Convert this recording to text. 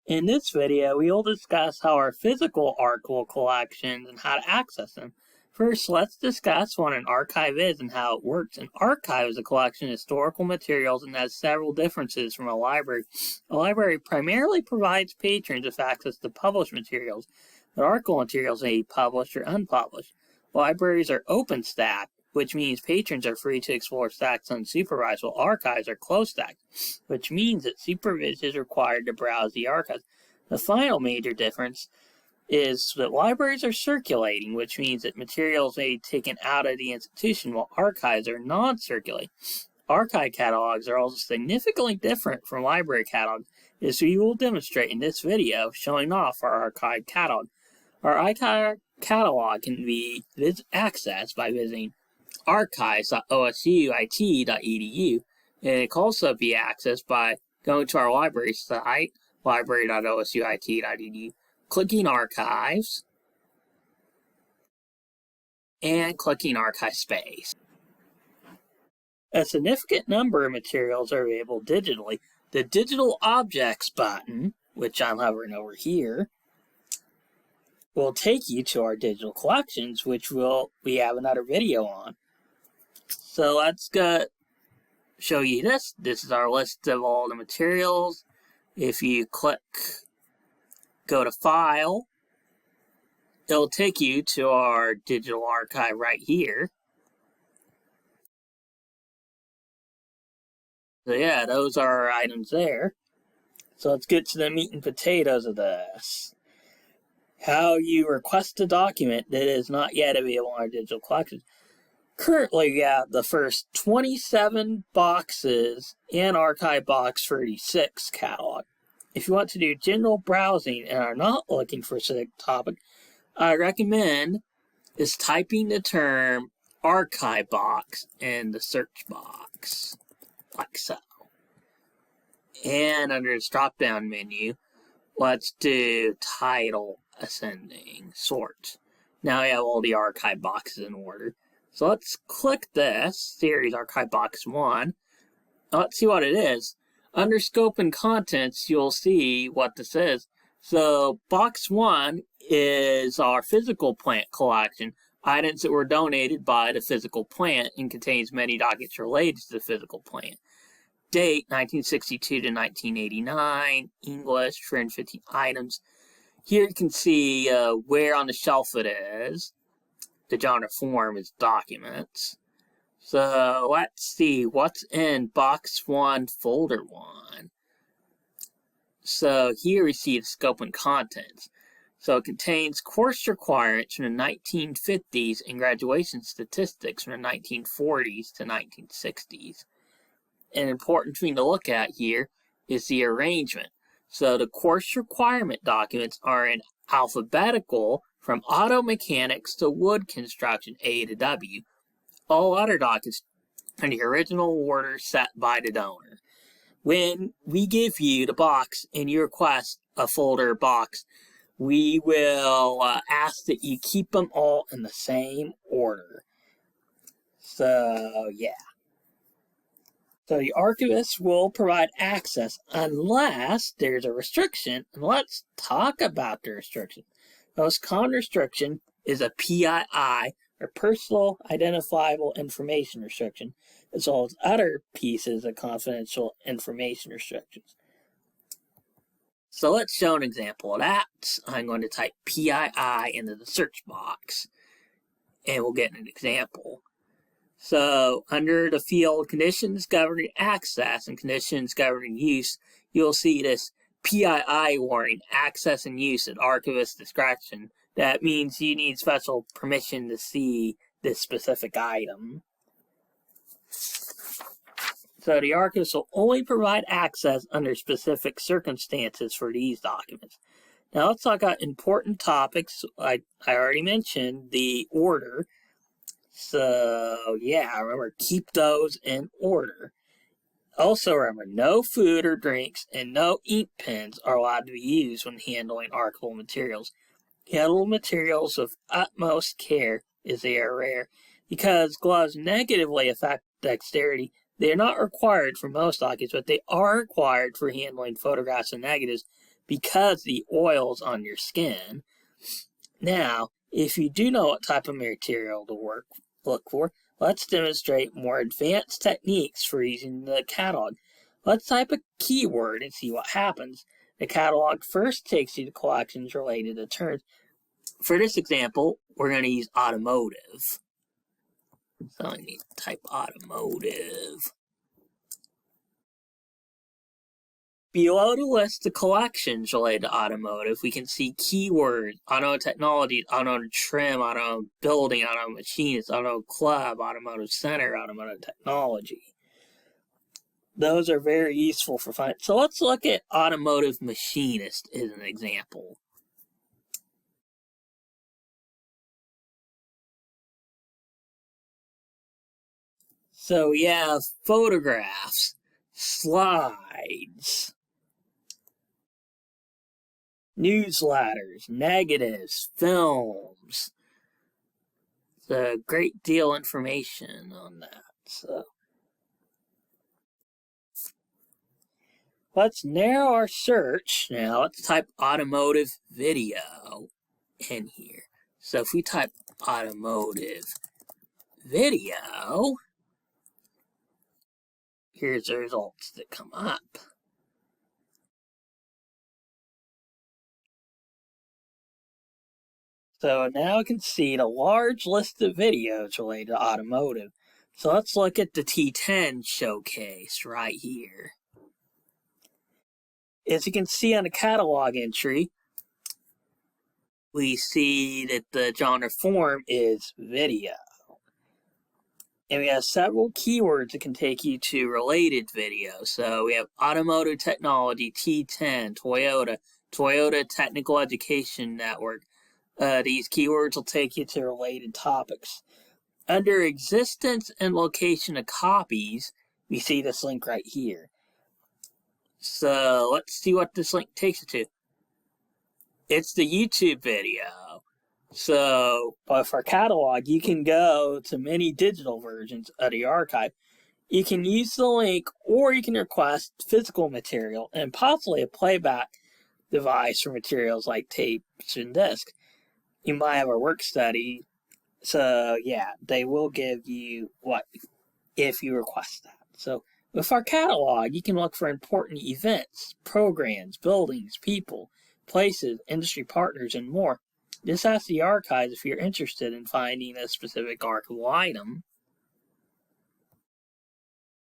In this video, we will discuss how our physical archival collections and how to access them. First, let's discuss what an archive is and how it works. An archive is a collection of historical materials and has several differences from a library. A library primarily provides patrons with access to published materials, but archival materials may be published or unpublished. Libraries are open stacked, which means patrons are free to explore stacks unsupervised, while archives are closed stacked, which means that supervision is required to browse the archives. The final major difference is that libraries are circulating, which means that materials may be taken out of the institution, while archives are non-circulating. Archive catalogs are also significantly different from library catalogs, as we will demonstrate in this video showing off our archive catalog. Our archive catalog can be accessed by visiting archives.osuit.edu, and it can also be accessed by going to our library site, library.osuit.edu, clicking Archives, and clicking ArchivesSpace. A significant number of materials are available digitally. The Digital Objects button, which I'm hovering over here, will take you to our digital collections, which we have another video on. So let's go show you this. This is our list of all the materials. If you go to File, it'll take you to our digital archive right here. So yeah, those are our items there. So let's get to the meat and potatoes of this. How you request a document that is not yet available in our digital collections. Currently, we have the first 27 boxes in Archive Box 36 catalog. If you want to do general browsing and are not looking for a specific topic, I recommend is typing the term Archive Box in the search box, like so. And under this drop-down menu, let's do Title Ascending Sort. Now we have all the archive boxes in order. So let's click this, Series Archive Box 1. Let's see what it is. Under Scope and Contents, you'll see what this is. So Box 1 is our physical plant collection, items that were donated by the physical plant, and contains many documents related to the physical plant. Date, 1962 to 1989, English, 315 items. Here you can see where on the shelf it is. The genre form is documents. So let's see what's in box 1, folder 1. So here we see the scope and contents. So it contains course requirements from the 1950s and graduation statistics from the 1940s to 1960s. An important thing to look at here is the arrangement. So the course requirement documents are in alphabetical from auto mechanics to wood construction A to W. All other documents in the original order set by the donor. When we give you the box and you request a folder box, we will ask that you keep them all in the same order. So, yeah. So the archivist will provide access unless there's a restriction. And let's talk about the restriction. The most common restriction is a PII, or Personal Identifiable Information Restriction, as well as other pieces of confidential information restrictions. So let's show an example of that. I'm going to type PII into the search box, and we'll get an example. So under the field Conditions Governing Access and Conditions Governing Use, you'll see this PII warning, access and use at archivist discretion. That means you need special permission to see this specific item. So the archivist will only provide access under specific circumstances for these documents. Now let's talk about important topics. I already mentioned the order. So yeah, remember, keep those in order. Also remember, no food or drinks and no ink pens are allowed to be used when handling archival materials. Handle materials with utmost care as they are rare. Because gloves negatively affect dexterity, they are not required for most documents, but they are required for handling photographs and negatives because the oil's on your skin. Now, if you do know what type of material to look for, let's demonstrate more advanced techniques for using the catalog. Let's type a keyword and see what happens. The catalog first takes you to collections related to terms. For this example, we're going to use automotive. So I need to type automotive. Below the list of collections related to automotive, we can see keywords, automotive technologies, automotive trim, automotive building, automotive machines, automotive club, automotive center, automotive technology. Those are very useful for finding. So let's look at automotive machinist as an example. So we have photographs, slides, newsletters, negatives, films. It's a great deal of information on that. So let's narrow our search. Now let's type automotive video in here. So if we type automotive video, here's the results that come up. So now we can see the large list of videos related to automotive. So let's look at the T10 showcase right here. As you can see on the catalog entry, we see that the genre form is video. And we have several keywords that can take you to related videos. So we have automotive technology, T10, Toyota Technical Education Network. These keywords will take you to related topics. Under existence and location of copies, we see this link right here. So let's see what this link takes you to. It's the YouTube video. So with our catalog, you can go to many digital versions of the archive. You can use the link, or you can request physical material and possibly a playback device for materials like tapes and discs. You might have a work study. So yeah, they will give you what if you request that. So with our catalog, you can look for important events, programs, buildings, people, places, industry partners, and more. Just ask the archives if you're interested in finding a specific archival item.